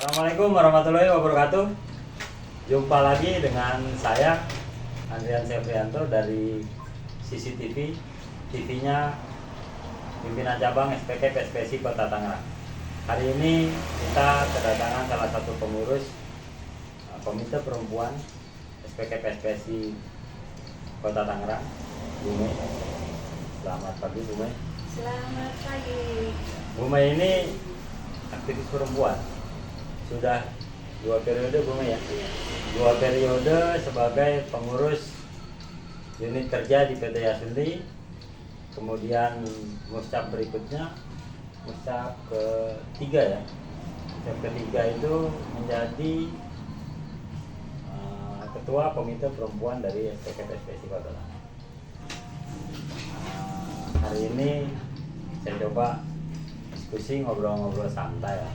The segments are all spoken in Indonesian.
Assalamualaikum warahmatullahi wabarakatuh. Jumpa lagi dengan saya Andrian Septrianto dari CCTV, TV-nya Pimpinan Cabang SPK PSPSI Kota Tangerang. Hari ini kita kedatangan salah satu pengurus Komite Perempuan SPK PSPSI Kota Tangerang, Bu Mei. Selamat pagi, Bu Mei. Selamat pagi. Bu Mei ini aktivis perempuan. Sudah 2 periode, Bu Mei ya? 2 periode sebagai pengurus unit kerja di PT Yasundi. Kemudian muskap berikutnya, muskap ketiga ya. Muskap ketiga itu menjadi ketua komite perempuan dari SPK PSPSI Kota Tangerang. Hari ini saya coba diskusi, ngobrol-ngobrol santai ya.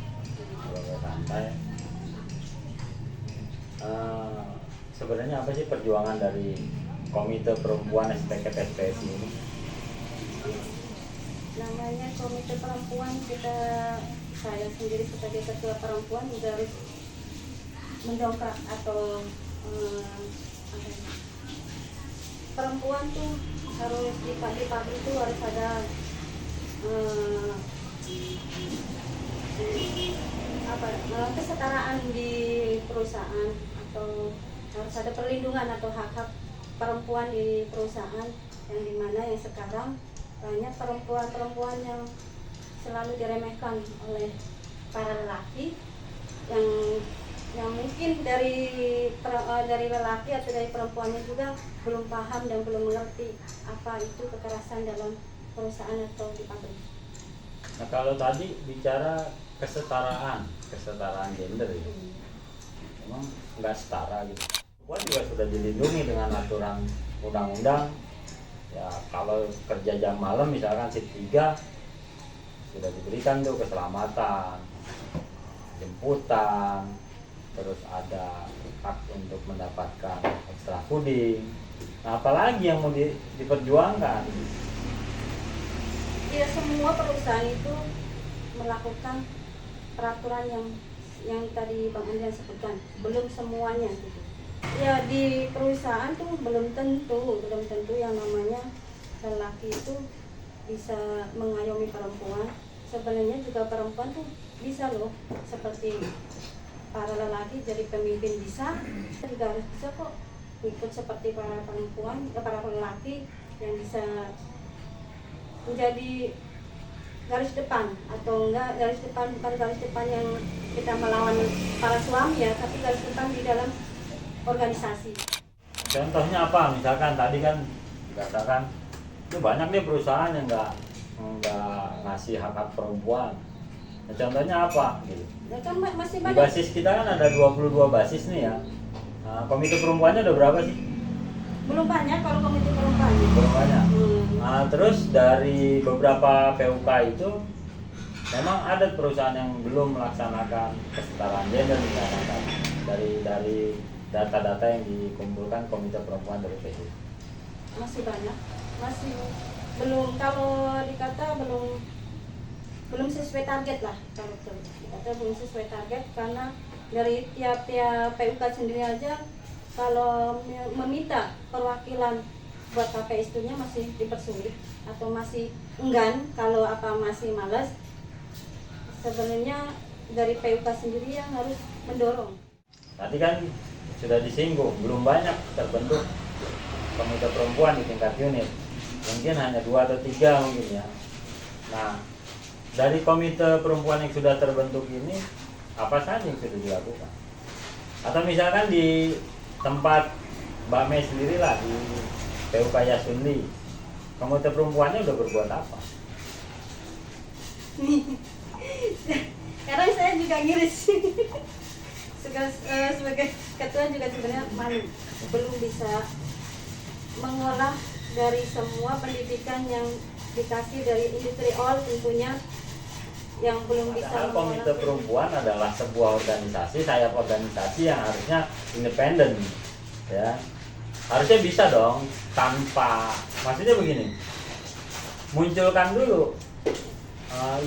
Sebenarnya apa sih perjuangan dari Komite Perempuan SPK PSPSI ini? Namanya Komite Perempuan, saya sendiri sebagai ketua perempuan juga harus mendongkrak atau perempuan tuh harus di pabrik itu harus ada kesetaraan di perusahaan, atau harus ada perlindungan atau hak-hak perempuan di perusahaan, yang dimana yang sekarang banyak perempuan yang selalu diremehkan oleh para lelaki yang mungkin dari lelaki atau dari perempuannya juga belum paham dan belum mengerti apa itu kekerasan dalam perusahaan atau di pabrik. Nah, kalau tadi bicara kesetaraan gender ya, memang nggak setara gitu. Perempuan juga sudah dilindungi dengan aturan undang-undang. Ya, kalau kerja jam malam misalkan shift 3 sudah diberikan tuh keselamatan, jemputan, terus ada hak untuk mendapatkan extra fooding. Nah, apalagi yang mau diperjuangkan? Ya, semua perusahaan itu melakukan peraturan yang tadi Bang Andrian sebutkan, belum semuanya gitu. Ya, di perusahaan tuh belum tentu yang namanya lelaki itu bisa mengayomi perempuan. Sebenarnya juga perempuan tuh bisa loh, seperti para lelaki jadi pemimpin bisa, juga harus bisa kok ikut seperti para perempuan, para lelaki yang bisa menjadi garis depan, atau enggak garis depan, bukan garis depan yang kita melawan para suami ya, tapi garis depan di dalam organisasi. Contohnya apa? Misalkan tadi kan dikatakan itu banyak nih perusahaan yang nggak ngasih hak perempuan. Nah, contohnya apa? Gitu. Ya kan masih Di banyak. basis kita kan ada 22 basis nih ya. Nah, komite perempuannya udah berapa sih? Belum banyak kalau komite perempuan. Belum banyak. Nah, terus dari beberapa PUK itu memang ada perusahaan yang belum melaksanakan kesetaraan gender misalkan dari data-data yang dikumpulkan komite perempuan dari PSPSI. Masih banyak, masih belum, kalau dikata belum sesuai target lah, kalau dikata belum sesuai target, karena dari tiap-tiap PUK sendiri aja kalau meminta perwakilan buat KPS nya masih dipersulit atau masih enggan, kalau masih malas. Sebenarnya dari PUK sendiri yang harus mendorong. Tadi kan sudah disinggung, belum banyak terbentuk komite perempuan di tingkat unit, mungkin hanya 2 atau 3 mungkin ya. Nah, dari komite perempuan yang sudah terbentuk ini, apa saja yang sudah dilakukan? Atau misalkan di tempat Mbak Mei sendiri lah, di PUK Yasundi, komite perempuannya udah berbuat apa? Karena saya juga ngiris sebagai ketua juga sebenarnya belum bisa mengolah dari semua pendidikan yang dikasih dari industri all, tentunya yang belum bisa. Padahal komite perempuan adalah sebuah organisasi, sayap organisasi yang harusnya independen ya. Harusnya bisa dong, tanpa, maksudnya begini, munculkan dulu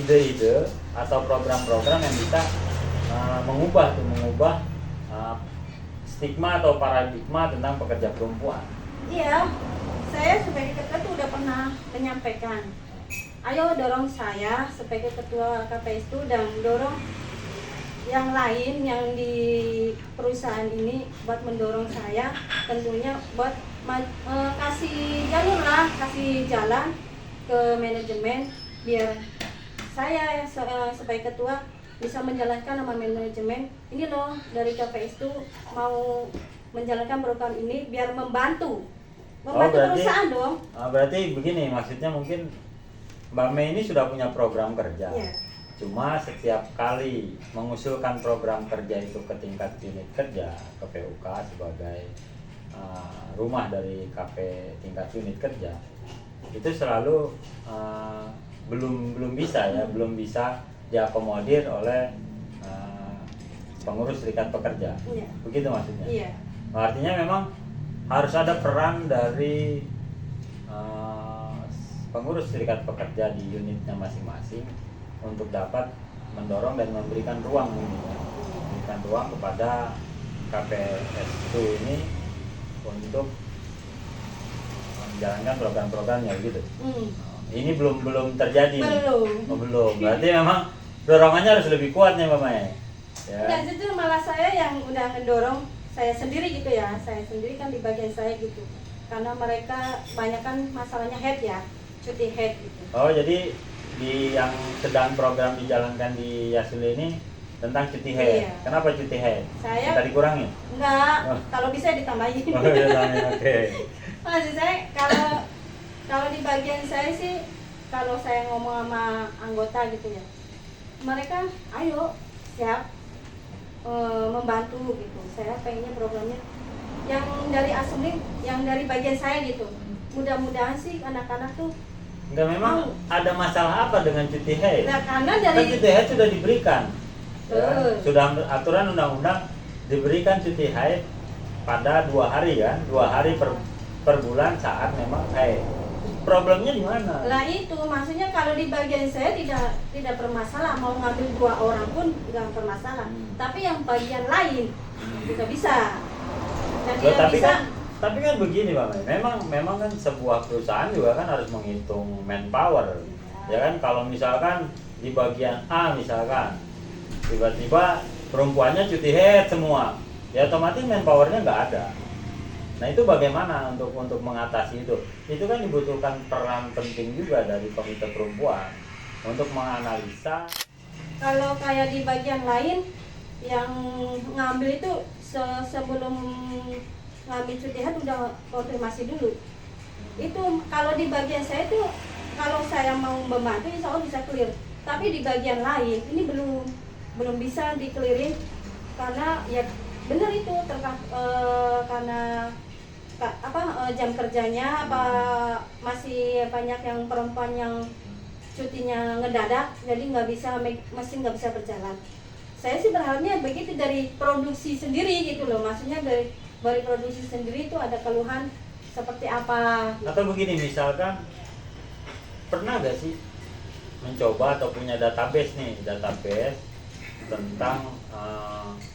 ide-ide atau program-program yang bisa mengubah stigma atau paradigma tentang pekerja perempuan. Iya, saya sebagai ketua tuh udah pernah menyampaikan, ayo dorong saya sebagai ketua KPS itu dan dorong yang lain yang di perusahaan ini buat mendorong saya, tentunya buat kasih jalur lah, kasih jalan ke manajemen biar saya sebagai ketua bisa menjalankan sama manajemen ini loh, dari KPS itu mau menjalankan program ini biar membantu perusahaan dong. Berarti begini, maksudnya mungkin Mbak Mei ini sudah punya program kerja. Yeah. Cuma setiap kali mengusulkan program kerja itu ke tingkat unit kerja, ke PUK sebagai rumah dari KP tingkat unit kerja, itu selalu belum bisa diakomodir oleh pengurus serikat pekerja. Yeah. Begitu maksudnya. Yeah. Artinya memang harus ada peran dari pengurus serikat pekerja di unitnya masing-masing untuk dapat mendorong dan memberikan ruang ini ya. Memberikan ruang kepada KPS2 ini untuk menjalankan program-programnya gitu. Ini belum terjadi. Belum. Berarti memang dorongannya harus lebih kuat nih Mbak Mai. Ya. Dan itu malah saya yang udah mendorong saya sendiri gitu ya. Saya sendiri kan di bagian saya gitu. Karena mereka banyak kan masalahnya head ya, cuti head gitu. Oh, jadi di yang sedang program dijalankan di Yasuli ini tentang cuti head. Iya. Kenapa cuti head? Saya tadi kurangin? Enggak, Oh. kalau bisa ditambahin. Oh, ya, oke. Maksud saya kalau di bagian saya sih, kalau saya ngomong sama anggota gitu ya, mereka ayo siap membantu gitu. Saya pengennya programnya yang dari Asumling, yang dari bagian saya gitu. Mudah-mudahan sih anak-anak tuh Enggak, memang ada masalah apa dengan cuti haid? nah, karena Kan dari cuti haid sudah diberikan. Ya, Betul. sudah aturan undang-undang diberikan cuti haid pada 2 hari kan, 2 hari per bulan saat memang haid. Problemnya di mana? lah itu maksudnya kalau di bagian saya tidak bermasalah, mau ngambil 2 orang pun nggak bermasalah. Tapi yang bagian lain juga bisa. Dan Loh, dia bisa. tapi kan begini Bang, memang kan sebuah perusahaan juga kan harus menghitung manpower. Ya kan, kalau misalkan di bagian A misalkan tiba-tiba perempuannya cuti haid semua, ya otomatis manpowernya nggak ada. Nah itu bagaimana untuk mengatasi itu? Itu kan dibutuhkan peran penting juga dari komite perempuan untuk menganalisa. Kalau kayak di bagian lain yang ngambil itu sebelum ngambil cuti haid udah konfirmasi dulu. Itu kalau di bagian saya tuh kalau saya mau membantu insya Allah bisa clear. Tapi di bagian lain ini belum bisa di-clearin karena ya benar itu karena jam kerjanya apa masih banyak yang perempuan yang cutinya ngedadak, jadi mesin nggak bisa berjalan. Saya sih berharapnya begitu dari produksi sendiri gitu loh, maksudnya dari produksi sendiri itu ada keluhan seperti apa. Atau begini, misalkan pernah gak sih mencoba atau punya database tentang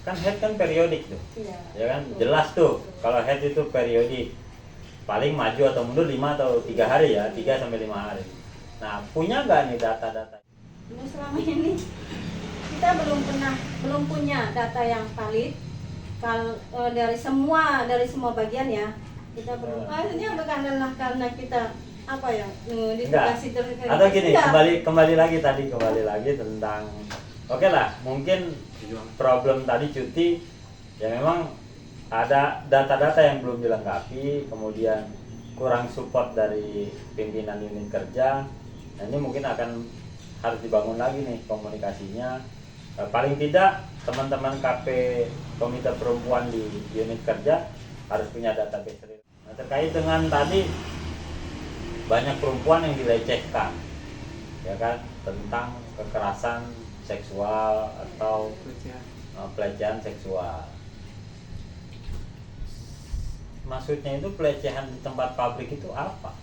kan head kan periodik tuh. Iya. Ya kan jelas tuh kalau head itu periodik, paling maju atau mundur 5 atau 3 hari ya, 3 sampai 5 hari. Nah, punya nggak nih data-data? Nah, selama ini kita belum punya data yang valid dari semua bagian ya. Kita belum, maksudnya bukan karena kita apa ya ditugasi terus. Atau gini, kembali lagi tentang oke lah, mungkin problem tadi cuti ya memang ada data-data yang belum dilengkapi, kemudian kurang support dari pimpinan unit kerja. Nah, ini mungkin akan harus dibangun lagi nih komunikasinya. Paling tidak teman-teman KP komite perempuan di unit kerja harus punya database. Nah, terkait dengan tadi banyak perempuan yang dilecehkan, ya kan, tentang kekerasan seksual atau pelecehan seksual. Maksudnya itu pelecehan di tempat publik itu apa?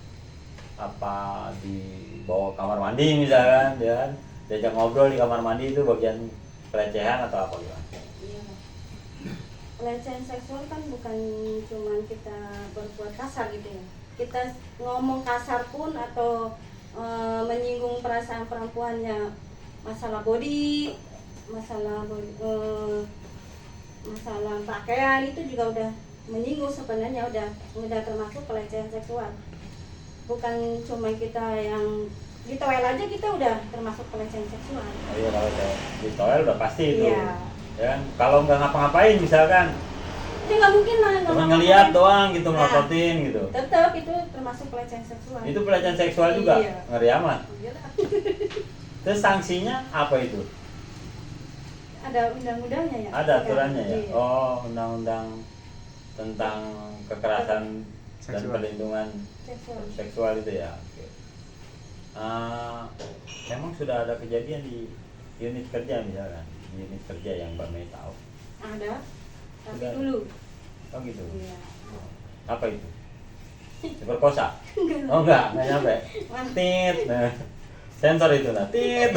Apa dibawa kamar mandi misalkan, ya kan? Diajak ngobrol di kamar mandi itu bagian pelecehan atau apa gimana? Iya. Pelecehan seksual kan bukan cuma kita berbuat kasar gitu ya. Kita ngomong kasar pun atau menyinggung perasaan perempuannya, masalah body, masalah masalah pakaian itu juga udah menyinggung sebenarnya, udah termasuk pelecehan seksual. Bukan cuma kita yang di toel aja kita udah termasuk pelecehan seksual. Oh iya, kalau di toel udah pasti itu. Iya. Ya kan? Kalau nggak ngapa-ngapain misalkan, Ya nggak mungkin lah, nggak cuma ngapa-ngapain. ngeliat doang gitu, Nah, melototin gitu. Tetap itu termasuk pelecehan seksual. Itu pelecehan seksual juga, Iya. ngeri amat. Iyalah. Terus sanksinya apa itu? Ada undang-undangnya ya? Ada aturannya ya? Iya. Oh, undang-undang tentang kekerasan dan Seksual. perlindungan Seksual. seksual itu ya. Oke. Memang sudah ada kejadian di unit kerja misalkan, di unit kerja yang Mbak Mei tahu. Ada, tapi Sudah. dulu. Oh gitu. Iya. Apa itu? Diperkosa? Enggak. Oh enggak nyampe. Mana? Tit. Nah, sensor itu nah. Tit.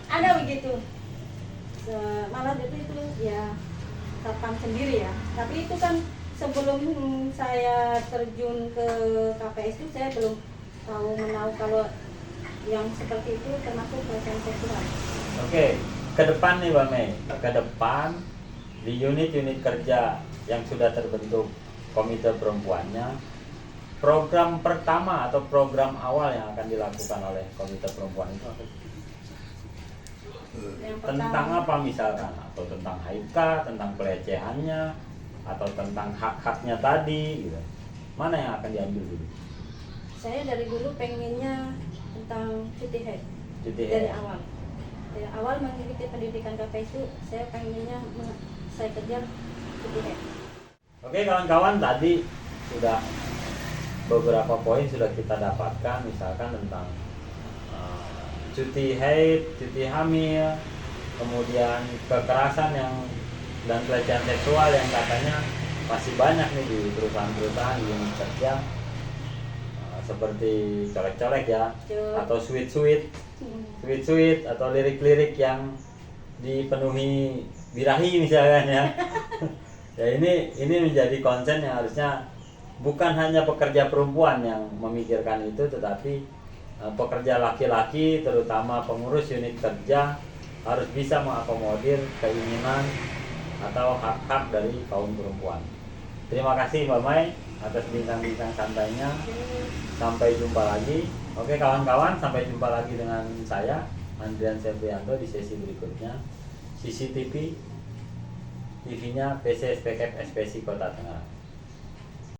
Ada begitu. Malah itu ya satpam sendiri ya. Tapi itu kan sebelum saya terjun ke KPS itu saya belum menahu kalau yang seperti itu termasuk pelecehan seksual. Oke, ke depan nih Mbak Mei, ke depan di unit-unit kerja yang sudah terbentuk komite perempuannya, program pertama atau program awal yang akan dilakukan oleh komite perempuan itu apa? Yang Tentang pertama, apa misalkan? Atau tentang HIK, tentang pelecehannya, atau tentang hak-haknya tadi gitu. Mana yang akan diambil dulu? saya dari dulu pengennya tentang cuti haid. Cuti Dari haid. awal. Dari awal mengikuti pendidikan KPS itu saya pengennya saya kejar cuti haid. Oke kawan-kawan, tadi sudah beberapa poin sudah kita dapatkan, misalkan tentang cuti haid, cuti hamil, kemudian kekerasan dan pelecehan seksual yang katanya masih banyak nih di perusahaan-perusahaan, di unit kerja, seperti colek-colek ya, Cuk. atau sweet-sweet atau lirik-lirik yang dipenuhi birahi misalkan ya. Ya ini menjadi konsen yang harusnya bukan hanya pekerja perempuan yang memikirkan itu, tetapi pekerja laki-laki terutama pengurus unit kerja harus bisa mengakomodir keinginan atau hak-hak dari kaum perempuan. Terima kasih Mbak Mai atas bincang-bincang santainya. Sampai jumpa lagi. Oke kawan-kawan, sampai jumpa lagi dengan saya Andrian Septrianto di sesi berikutnya. CCTV TV-nya PC SPKF SPSI Kota Tangerang.